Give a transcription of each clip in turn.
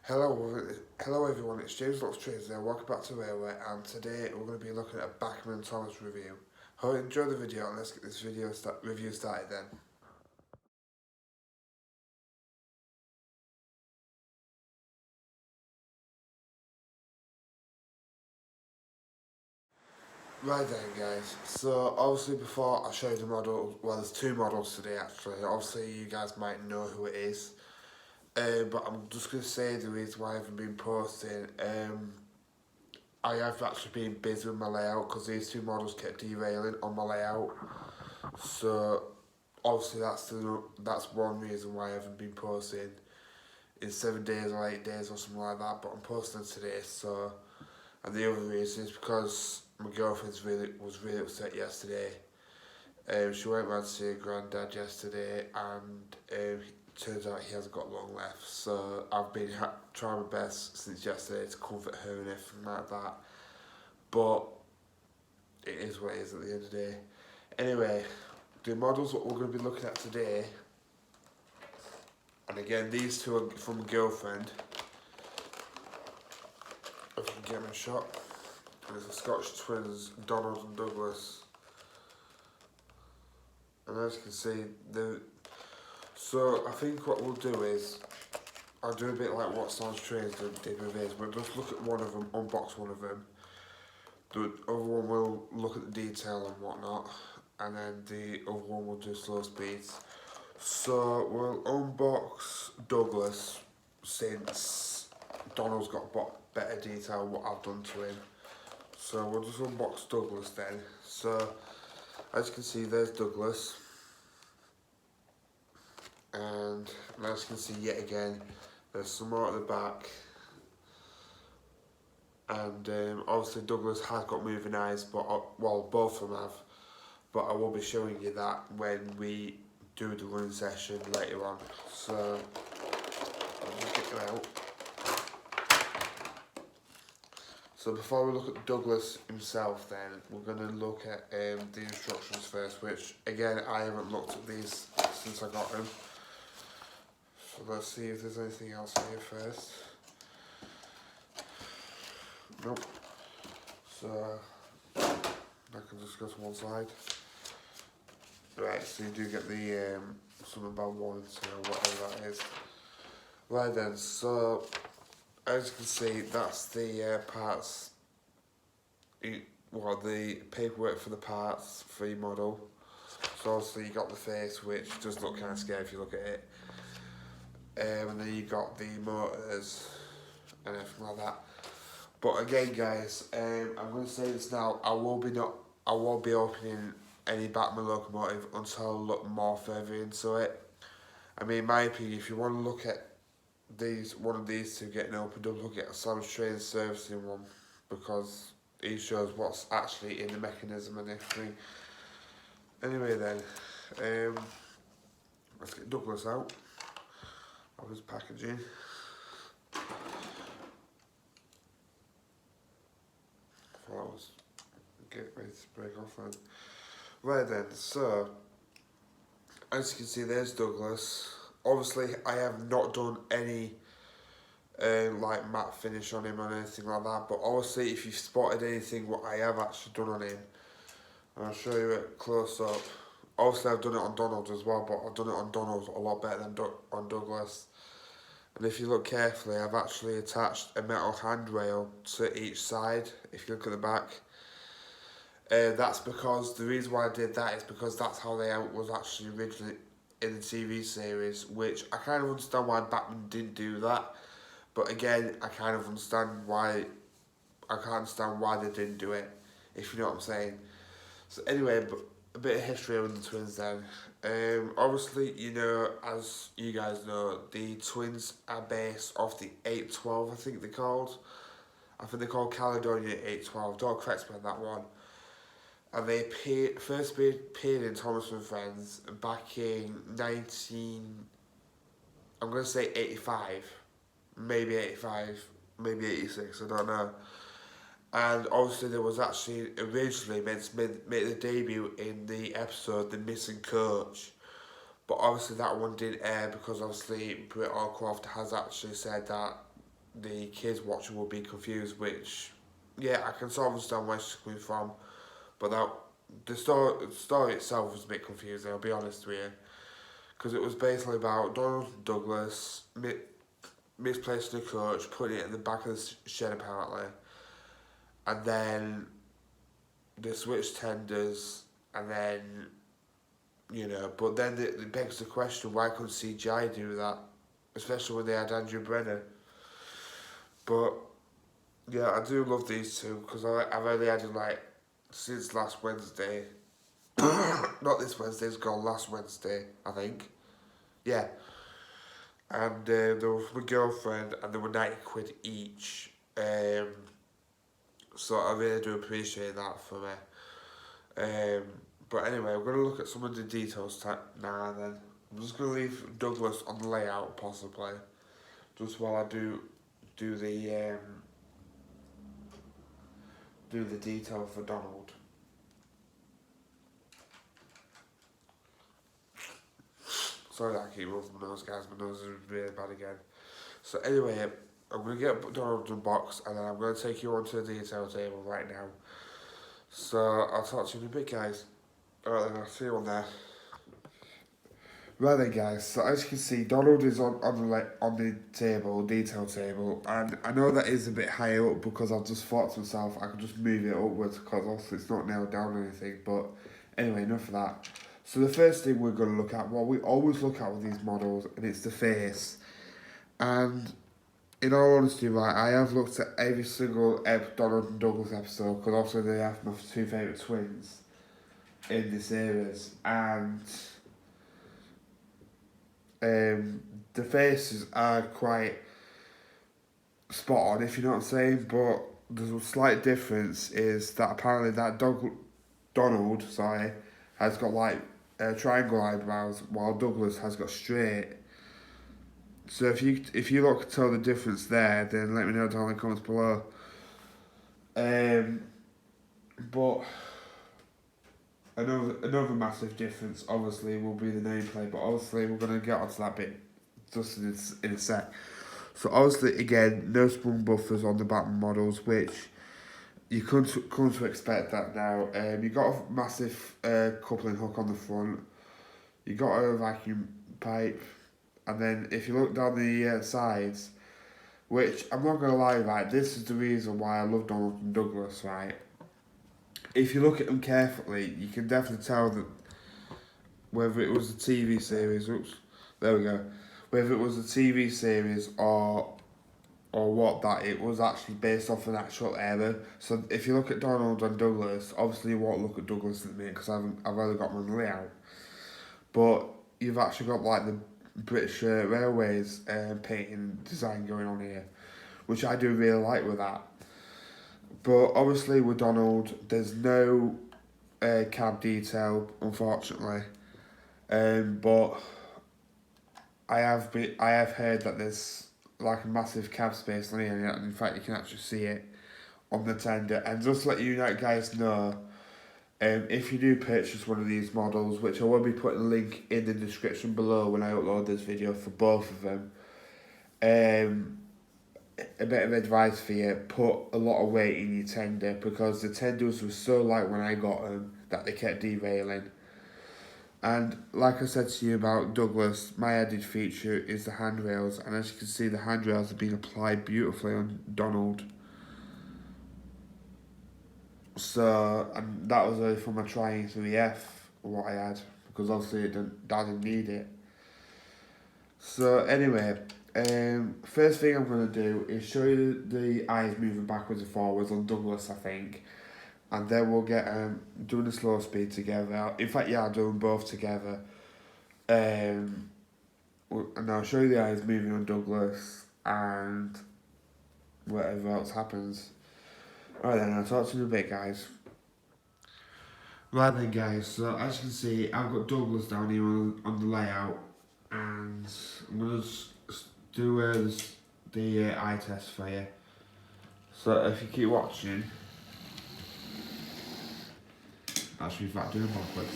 Hello everyone, it's James Lux Trains here, welcome back to Railway, and today we're going to be looking at a Bachmann Thomas review. Hope you enjoy the video and let's get this review started then. Right then guys, so obviously before I show you the model, well there's two models today actually, obviously you guys might know who it is, but I'm just going to say the reason why I haven't been posting. I have actually been busy with my layout because these two models kept derailing on my layout. So obviously that's one reason why I haven't been posting in 7 days or 8 days or something like that. But I'm posting today. So, and the other reason is because my girlfriend was really upset yesterday. She went round to see her granddad yesterday, and turns out he hasn't got long left. So I've been trying my best since yesterday to comfort her and everything like that. But it is what it is at the end of the day. Anyway, the models what we're going to be looking at today, and again these two are from a girlfriend, if you can get them a shot. There's the Scottish twins, Donald and Douglas, and as you can see, so I think what we'll do is, I'll do a bit like what Sounds Trains did with his, but just look at one of them, unbox one of them, the other one will look at the detail and whatnot, and then the other one will do slow speeds. So we'll unbox Douglas since Donald's got better detail what I've done to him. So we'll just unbox Douglas then. So as you can see, there's Douglas, and as you can see yet again, there's some more at the back, and obviously Douglas has got moving eyes, but well, both of them have, but I will be showing you that when we do the running session later on. So I'll just get it out. So before we look at Douglas himself then, we're going to look at the instructions first, which again I haven't looked at these since I got them. So let's see if there's anything else here first. Nope. So that can just go to one side. Right, so you do get the something about warranty or whatever that is. Right then, so as you can see, that's the parts, well, the paperwork for the parts for your model. So obviously you got the face, which does look kind of scary if you look at it. And then you got the motors and everything like that. But again guys, I'm going to say this now, I won't be opening any Bachmann locomotive until I look more further into it. I mean, in my opinion, if you want to look at one of these two getting opened up, look at a Sam's Train servicing one, because he shows what's actually in the mechanism and everything. Anyway then, let's get Douglas out of his packaging. Before I was get ready to break off then. Right then, so as you can see, there's Douglas. Obviously, I have not done any like matte finish on him or anything like that, but obviously if you've spotted anything what I have actually done on him, I'll show you it close up. Obviously I've done it on Donald as well, but I've done it on Donald a lot better than on Douglas. And if you look carefully, I've actually attached a metal handrail to each side, if you look at the back. That's because, the reason why I did that is because that's how the layout was actually originally in the TV series, which I kind of understand why Bachmann didn't do that. But again, I kind of understand why, I can't understand why they didn't do it, if you know what I'm saying. So anyway, but a bit of history on the twins then. Obviously, you know, as you guys know, the twins are based off the 812, I think they're called. I think they're called Caledonia 812, don't correct me on that one. And they first appeared in Thomas and Friends back in I'm going to say 85. Maybe 85, maybe 86, I don't know. And obviously there was actually originally meant to make the debut in the episode The Missing Coach. But obviously that one didn't air because obviously Britt Allcroft has actually said that the kids watching will be confused, which, yeah, I can sort of understand where she's coming from, but the story itself was a bit confusing, I'll be honest with you, because it was basically about Donald and Douglas misplacing the coach, putting it in the back of the shed apparently, and then they switched tenders, and then, but then it begs the question, why couldn't CGI do that? Especially when they had Andrew Brenner. But, yeah, I do love these two, because I've only had them, since last Wednesday. Not this Wednesday, it's gone last Wednesday, I think. Yeah. And they were for my girlfriend, and they were 90 quid each. So I really do appreciate that for me. But anyway, we're going to look at some of the details now and then. I'm just going to leave Douglas on the layout, possibly, just while I do the detail for Donald. Sorry that I keep rubbing my nose, guys. My nose is really bad again. So anyway, I'm going to get Donald in the box, and then I'm going to take you onto the detail table right now. So I'll talk to you in a bit, guys. Alright then, I'll see you on there. Right then, guys, so as you can see, Donald is on the detail table, and I know that is a bit higher up because I've just thought to myself I could just move it upwards because also it's not nailed down or anything, but anyway, enough of that. So the first thing we're going to look at, what we always look at with these models, and it's the face. And in all honesty, right, I have looked at every single Donald and Douglas episode, because also they have my two favourite twins in this series, and the faces are quite spot on, if you know what I'm saying, but there's a slight difference is that apparently that Donald has got triangle eyebrows, while Douglas has got straight. So if you look to tell the difference there, then let me know down in the comments below. But another massive difference, obviously, will be the nameplate. But obviously, we're gonna get onto that bit just in a sec. So obviously, again, no sprung buffers on the Bachmann models, which you come to expect that now. You got a massive coupling hook on the front. You got a vacuum pipe. And then if you look down the sides, which I'm not going to lie, right, this is the reason why I love Donald and Douglas, right? If you look at them carefully, you can definitely tell that whether it was a TV series, whether it was a TV series or what, that it was actually based off an actual era. So if you look at Donald and Douglas, obviously you won't look at Douglas at me because I've only got my layout. But you've actually got the British Railways painting design going on here, which I do really like with that. But obviously with Donald, there's no cab detail, unfortunately. But I have heard that there's a massive cab space on here, and in fact you can actually see it on the tender. And just to let you guys know, if you do purchase one of these models, which I will be putting a link in the description below when I upload this video for both of them, a bit of advice for you, put a lot of weight in your tender, because the tenders were so light when I got them that they kept derailing. And like I said to you about Douglas, my added feature is the handrails, and as you can see, the handrails have been applied beautifully on Donald. So, and that was only from my trying 3F, what I had, because obviously I didn't need it. So anyway, first thing I'm going to do is show you the eyes moving backwards and forwards on Douglas, I think. And then we'll get doing the slow speed together. In fact, yeah, I'll do them both together. And I'll show you the eyes moving on Douglas and whatever else happens. Right then, I'll talk to you in a bit, guys. Right then, guys, so as you can see, I've got Douglas down here on the layout, and I'm going to do the eye test for you. So if you keep watching, actually, in fact, do it backwards.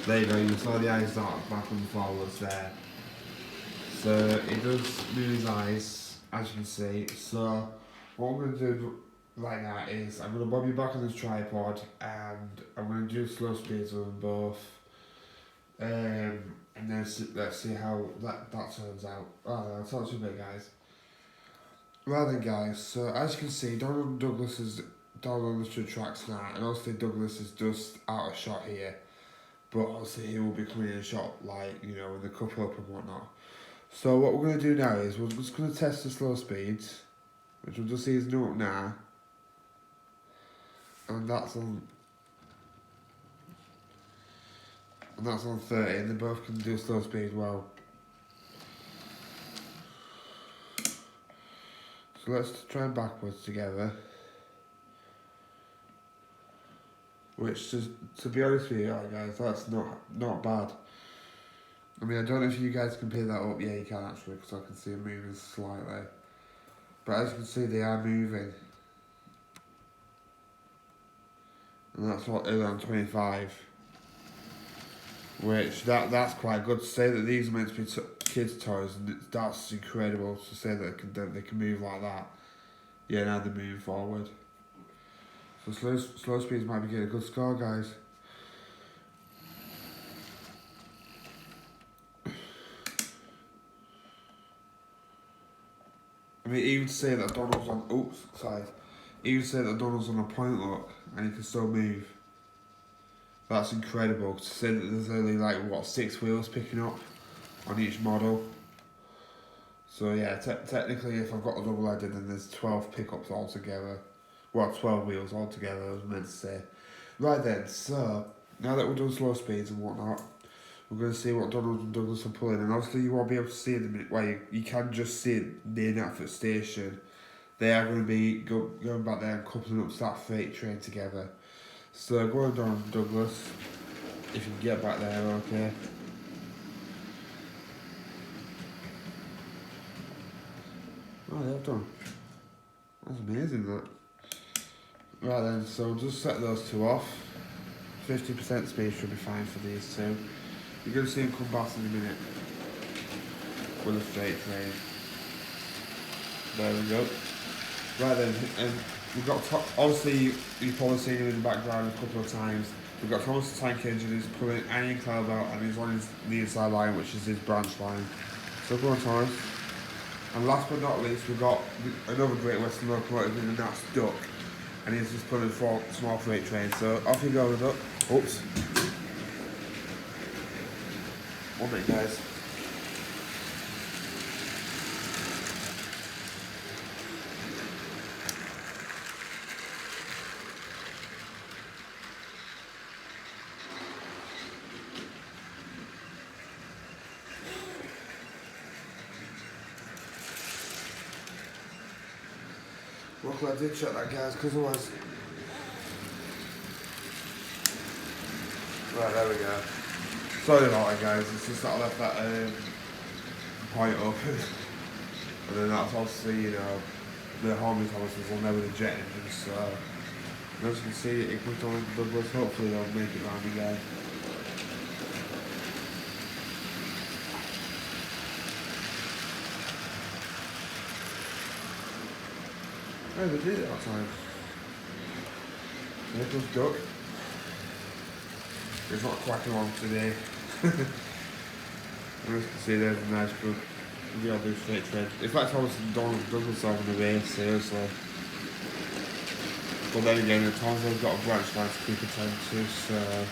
There you go, you saw the eyes start back and forwards there. So it does move his eyes, as you can see. So what I'm going to do right now is I'm going to bob you back on this tripod and I'm going to do slow speeds with them both. And then let's see how that turns out. Oh, that's not too bad, guys. Right then, guys, so as you can see, Donald and Douglas is down on the two tracks now, and obviously Douglas is just out of shot here. But obviously he will be coming in shot, like, you know, with the couple up and whatnot. So what we're going to do now is we're just going to test the slow speeds, which we'll just see is new up now. And that's on 30, and they both can do slow speed well. So let's try backwards together. Which, to be honest with you guys, that's not bad. I mean, I don't know if you guys can pick that up. Yeah, you can actually, because I can see them moving slightly. But as you can see, they are moving. And that's what is on 25. Which, that's quite good to say that these are meant to be kids' toys, and that's incredible to say that they can move like that. Yeah, now they're moving forward. So slow speeds might be getting a good score, guys. I mean, even to say that Donald's on, even to say that Donald's on a point lock and he can still move. That's incredible. To say that there's only like, what, 6 wheels picking up on each model. So yeah, technically if I've got a double-headed then there's 12 pickups altogether. Well, 12 wheels altogether, I was meant to say. Right then, so, now that we've done slow speeds and whatnot, we're going to see what Donald and Douglas are pulling. And obviously you won't be able to see it in a minute, well, you can just see it near Natford Station. They are going to be going back there and coupling up to that freight train together. So go on, Donald and Douglas, if you can get back there, okay. Oh, they've done. That's amazing, that. Right then, so just set those two off. 50% speed should be fine for these two. You're going to see them come back in a minute with a freight train. There we go. Right then, and we've got, obviously you've probably seen him in the background a couple of times. We've got Thomas the Tank Engine, he's pulling Iron Cloud out and he's on the inside line, which is his branch line. So go on, Thomas. And last but not least, we've got another Great Western locomotive, and that's Duck. And he's just pulling 4 small freight trains. So off you go with Duck. Oops. 1 minute, guys. Luckily I did check that, guys, because otherwise... Right, there we go. Sorry about that, guys, it's just that I left that point up. And then that's obviously, you know, the Harmony Thomases will never the jet engines, so... As you can see, it comes on the Douglas, hopefully they'll make it round again. Oh, they did it that time. There goes Duck. He's not quacking along today. As you can see, there's a nice good real big straight tread. In fact, I was Donald Douglas on the race, seriously. But then again, at times I've got a branch line to keep attending to, so...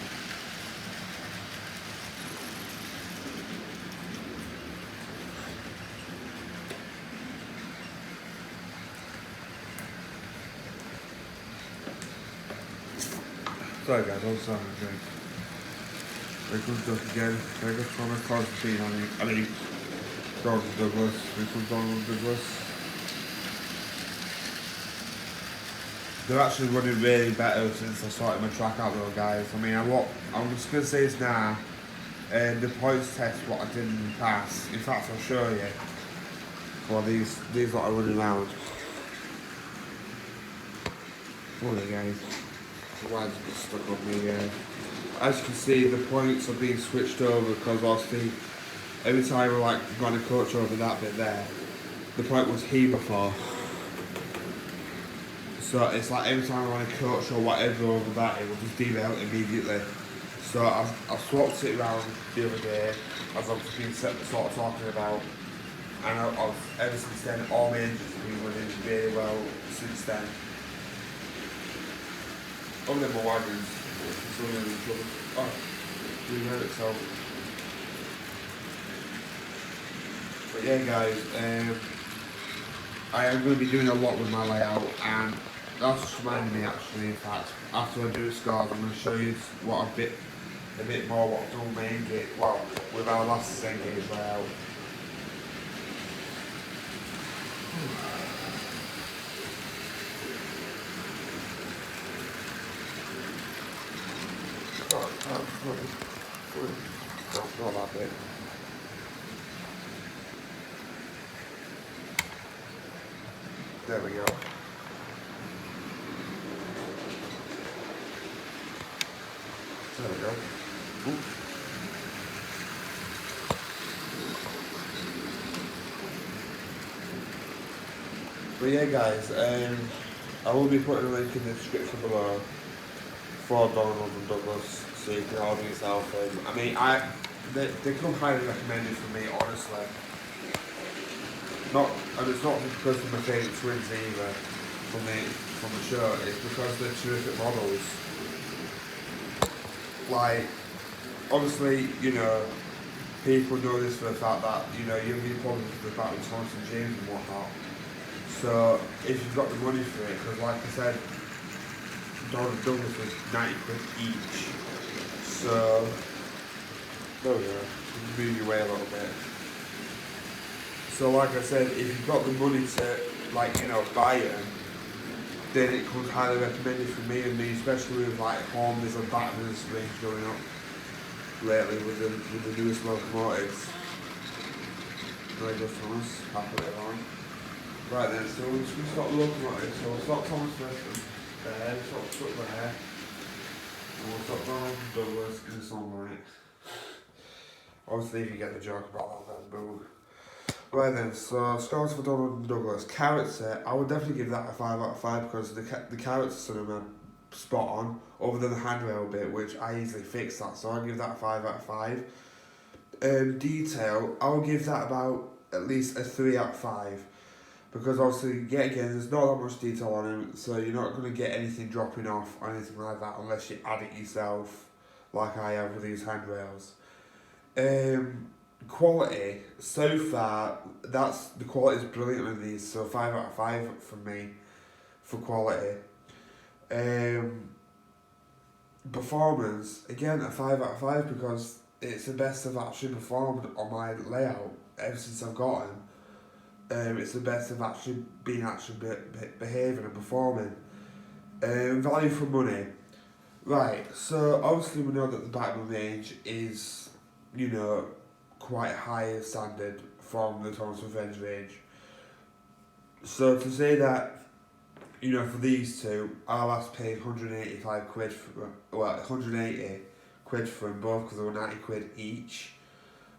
Sorry guys, I was having a drink. There comes Duck again. There goes Thomas Constantine I mean, Donald Douglas. There comes Donald Douglas. They're actually running really better since I started my track out though, guys. I mean, I'm just going to say this now. The points test, what I did in the past. In fact, I'll show you. Well, these lot are running around. Oh, there, guys. Why is it stuck on me? As you can see, the points are being switched over because obviously every time I like got a coach over that bit there, the point was he before. So it's like every time I want to coach or whatever over that, it will just derail immediately. So I've swapped it around the other day, as I've been sort of talking about, and I've ever since then all my engines have been running really well since then. Other than my wagons, it's running in trouble. Oh, you heard it so. But yeah, guys, I am going to be doing a lot with my layout, and that's just reminded me actually, in fact, after I do scars, I'm going to show you what a bit more what I've done with my engage, well, with our last engage layout. Not that bit. There we go. There we go. Ooh. But yeah, guys, I will be putting a link in the description below for Donald and Douglas, so you can order yourself. I mean, they come highly recommended for me, honestly. And it's not because they're my favourite twins either from the show. It's because they're terrific models. Like, obviously, you know, people know this for the fact that, you know, you'll be problems with the Bachmann Donald and James and whatnot. So, if you've got the money for it, because like I said, Donald and Douglas was 90 quid each. So, there we go. Move your way a little bit. So, like I said, if you've got the money to, like, you know, buy them, then it comes highly recommended for me, especially with like Hornby's and Bachmann's range going up lately with the newest locomotives. Very good for us, happy it on. Right then, so we're just going to stop the locomotive. So we'll stop Thomas Smith there, we'll stop Stuck there, and we'll stop Donald and Douglas in the sunlight. Obviously, if you get the joke about that, then boo. Right then, so scores for Donald and Douglas. Character, I would definitely give that a 5 out of 5 because the character cinema spot on, other than the handrail bit, which I easily fixed that, so I'll give that a 5 out of 5. Detail, I'll give that about at least a 3 out of 5 because obviously, yet again, there's not that much detail on him, so you're not going to get anything dropping off or anything like that unless you add it yourself, like I have with these handrails. Quality, so far, the quality is brilliant with these, so 5 out of 5 from me for quality. Performance, again a 5 out of 5 because it's the best I've actually performed on my layout ever since I've got them. It's the best I've actually been behaving and performing. Value for money. Right, so obviously we know that the Bachmann range is, you know, quite high standard from the Thomas Revenge range. So to say that, you know, for these two, our last paid 185 quid for, well, 180 quid for them both because they were 90 quid each,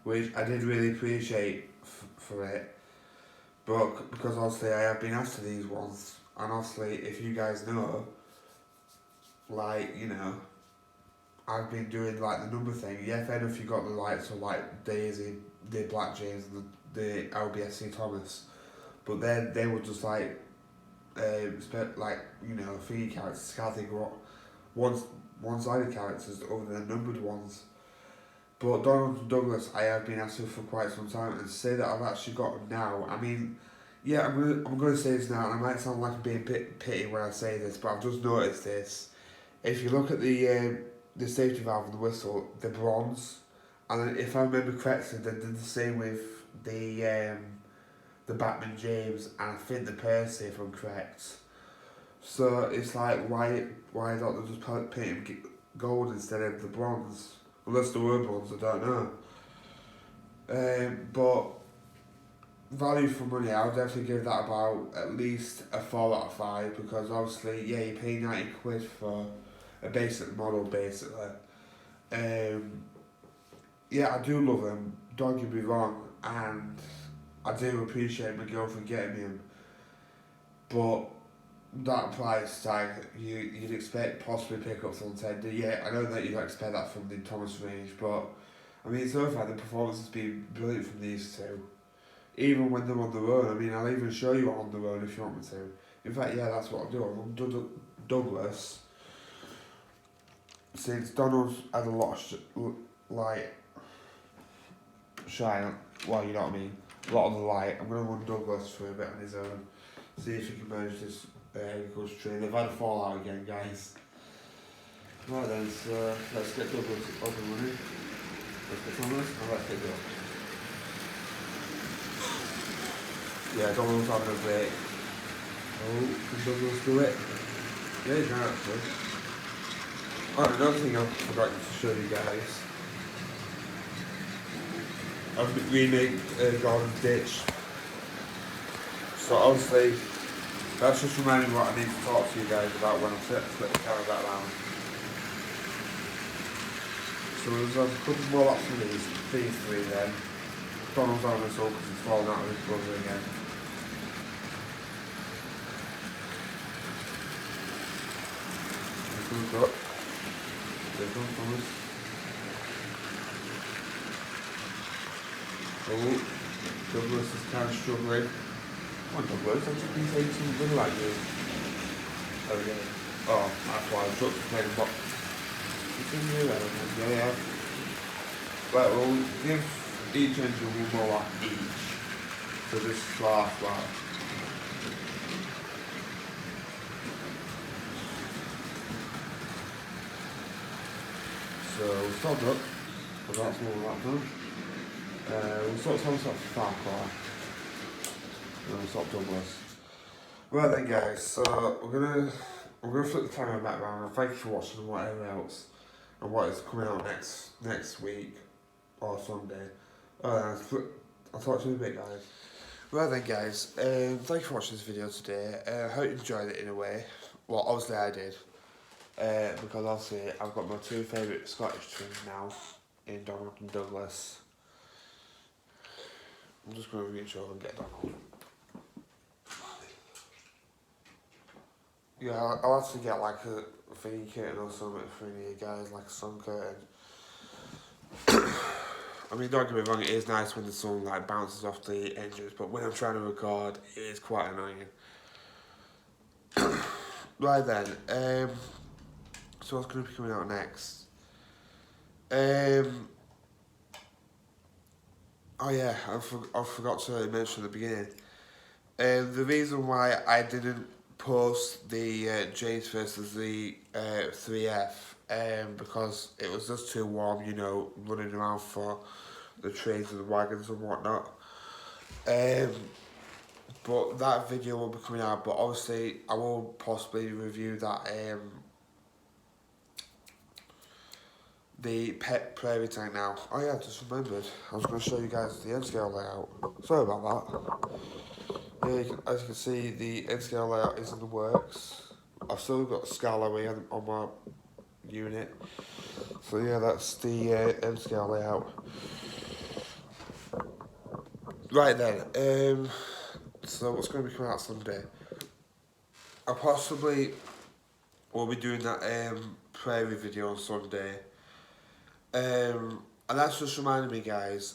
which I did really appreciate for it. But because obviously I have been asked for these ones, and obviously if you guys know, like, you know, I've been doing like the number thing. Yeah, fair enough, you got the lights of like Daisy, the Black James, and the LBSC Thomas, but then they were just like, like, you know, 3 characters. I can't think of what one-sided characters other than numbered ones. But Donald and Douglas, I have been asked for quite some time, and to say that I've actually got them now, I mean, yeah, I'm gonna say this now, and I might sound like I'm being a bit petty when I say this, but I've just noticed this. If you look at the safety valve and the whistle, they're bronze, and if I remember correctly, they did the same with the Bachmann James, and I think the Percy, if I'm correct. So it's like, why don't they just paint him gold instead of the bronze? Unless there were bronze, I don't know. But value for money, I'll definitely give that about at least a 4 out of 5 because obviously, yeah, you pay 90 quid for a basic model, basically. Yeah, I do love them. don't get me wrong, and I do appreciate my girlfriend getting me him, but that price tag, you'd expect possibly pickups on tender. Yeah, I know that you don't expect that from the Thomas range, but I mean, so far the performance has been brilliant from these two. Even when they're on their own, I mean, I'll even show you on their own if you want me to. In fact, yeah, that's what I'll do. On Douglas, since Donald's had a lot of light shine, well, you know what I mean, a lot of the light, I'm going to run Douglas for a bit on his own, see if he can manage this good tree. They've had a fallout again, guys. Right then, so let's get Douglas up and running. Let's get Thomas and let's get going. Yeah, Donald's having a break. Oh, can Douglas do it? Yeah, he can actually. Oh, another thing I forgot to show you guys. I've remade Garden Ditch. So obviously, that's just reminding me what I need to talk to you guys about when I flip the camera back around. So there's a couple more laps of these three then. Donald's on this up because he's fallen out of his brother again. Here comes up. There comes Thomas. Oh, Douglas is kind of struggling. Come on Douglas, I've just been saying something like you. Oh yeah. Oh, that's why the truck's playing box. It's in here then, yeah. Right, we'll give each engine one more lap each. So this is last lap. So we'll stop up, because that's one lap done. We'll sort Thomas off far corner. And we'll stop Douglas. Right then guys, so we're gonna flip the camera back round and thank you for watching and whatever else. And what is coming out next week or Sunday. I'll talk to you in a bit guys. Right then guys, thank you for watching this video today. I hope you enjoyed it in a way. Well obviously I did. Because obviously I've got my two favourite Scottish twins now in Donald and Douglas. I'm just going to reach over and get Donald. Yeah, I'll have to get like a thingy curtain or something for you guys, like a sun curtain. I mean, don't get me wrong, it is nice when the sun like bounces off the engines, but when I'm trying to record, it is quite annoying. Right then, so what's going to be coming out next? Oh yeah, I forgot to mention at the beginning. The reason why I didn't post the James versus the 3F, because it was just too warm, you know, running around for the trains and the wagons and whatnot. But that video will be coming out, but obviously I will possibly review that the pet prairie tank now. Oh yeah, I just remembered. I was going to show you guys the N-scale layout. Sorry about that. Yeah, as you can see, the N-scale layout is in the works. I've still got Scalaway on my unit. So yeah, that's the N-scale layout. Right then, so what's going to be coming out Sunday? I possibly will be doing that prairie video on Sunday. And that's just reminding me guys,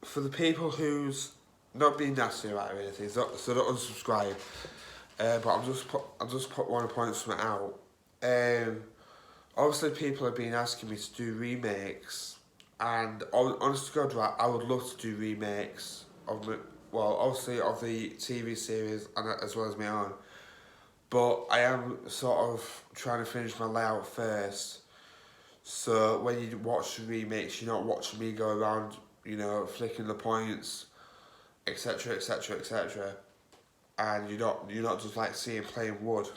for the people who's not being nasty about it or anything, so don't unsubscribe, but I'm just want to point something out. Obviously people have been asking me to do remakes, and honest to God, right, I would love to do remakes of obviously of the TV series and as well as my own, but I am sort of trying to finish my layout first. So when you watch the remakes, you're not watching me go around, you know, flicking the points, etc, etc, etc, and you're not just like seeing plain wood.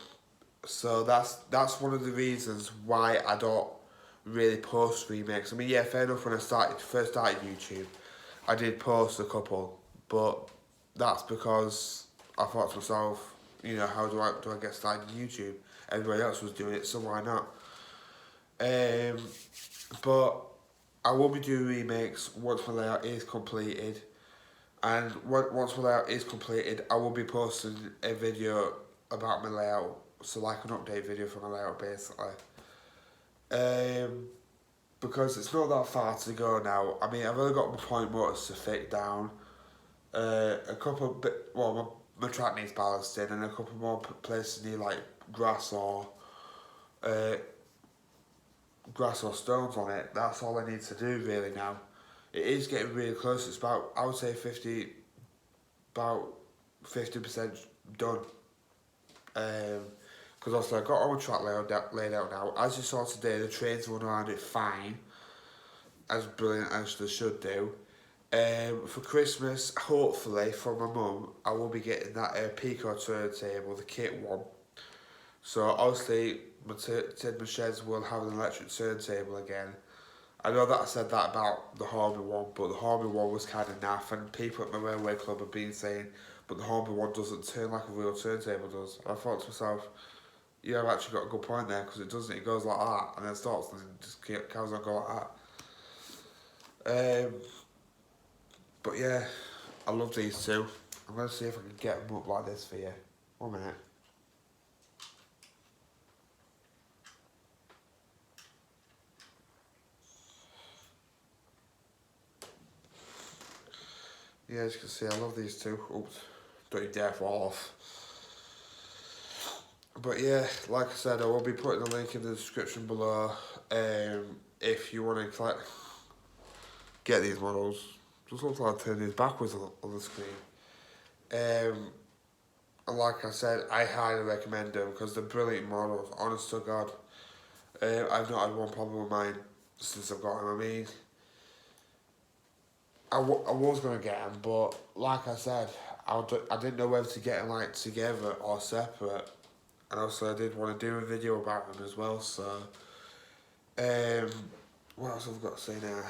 So that's one of the reasons why I don't really post remakes. I mean, yeah, fair enough. When I first started YouTube, I did post a couple, but that's because I thought to myself, you know, how do I get started in YouTube? Everybody else was doing it, so why not? But I will be doing remakes once my layout is completed. And once my layout is completed, I will be posting a video about my layout. So like an update video for my layout basically. Because it's not that far to go now. I mean, I've only got my point motors to fit down. A couple of my track needs balancing, and a couple more places need like grass or uh, stones on it. That's all I need to do really now. It is getting really close. It's about, I would say about 50% done. Because also I got all my track laid out now. As you saw today, the trains run around it fine, as brilliant as they should do. For Christmas, hopefully, from my mum, I will be getting that Pico turntable, the kit one. So obviously, my sheds will have an electric turntable again. I know that I said that about the Hornby one, but the Hornby one was kind of naff, and people at my railway club have been saying, but the Hornby one doesn't turn like a real turntable does. And I thought to myself, yeah, I've actually got a good point there, because it doesn't, it goes like that, and then stops, and just carries on going like that. But yeah, I love these two. I'm going to see if I can get them up like this for you. 1 minute. Yeah, as you can see, I love these two. Oops, don't you dare fall off. But yeah, like I said, I will be putting a link in the description below. If you want to get these models, just looks like I turned these backwards on the screen. And like I said, I highly recommend them because they're brilliant models. Honest to God, I've not had one problem with mine since I've got them. I mean, I was going to get them, but like I said, I didn't know whether to get them like together or separate. And also I did want to do a video about them as well, so... what else have I got to say now?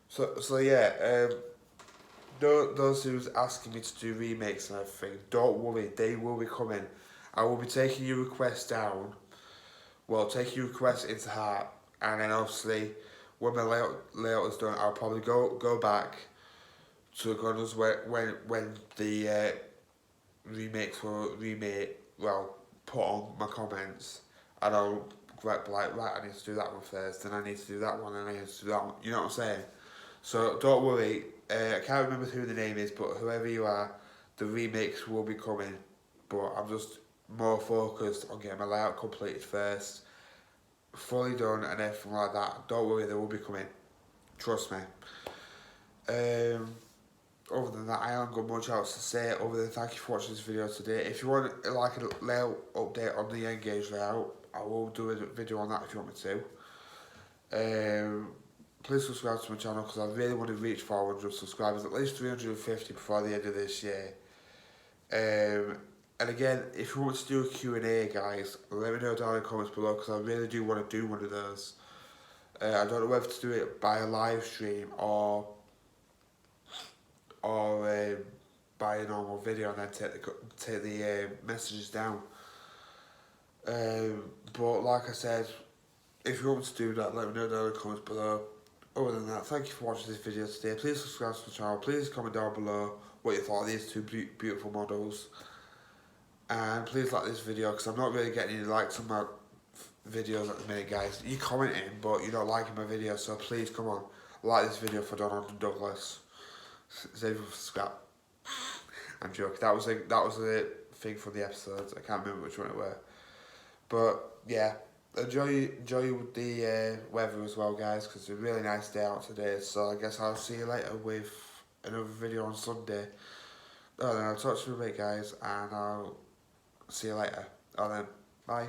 So yeah, those who's asking me to do remakes and everything, don't worry, they will be coming. I will be taking your request down. Well, take your request into heart, and then obviously when my layout is done, I'll probably go back to the corners when the remakes were put on my comments, and I'll be like, right, I need to do that one first, then I need to do that one, and I need to do that one. You know what I'm saying? So don't worry. I can't remember who the name is, but whoever you are, the remakes will be coming. But I'm just more focused on getting my layout completed first, fully done and everything like that. Don't worry, they will be coming. Trust me. Other than that, I haven't got much else to say other than thank you for watching this video today. If you want like a layout update on the Engage layout, I will do a video on that if you want me to. Please subscribe to my channel because I really want to reach 400 subscribers, at least 350 before the end of this year. And again, if you want to do a Q&A, guys, let me know down in the comments below because I really do want to do one of those. I don't know whether to do it by a live stream or by a normal video and then take the messages down. But like I said, if you want to do that, let me know down in the comments below. Other than that, thank you for watching this video today. Please subscribe to the channel. Please comment down below what you thought of these two beautiful models. And please like this video because I'm not really getting any likes on my videos at the minute, guys. You're commenting, but you're not liking my video, so please come on, like this video for Donald and Douglas. Save it for scrap. I'm joking. That was a thing for the episodes. I can't remember which one it were. But yeah, enjoy the weather as well, guys, because it's a really nice day out today. So I guess I'll see you later with another video on Sunday. Oh, then I'll talk to you a bit, guys, and I'll see you later. Oh, then bye.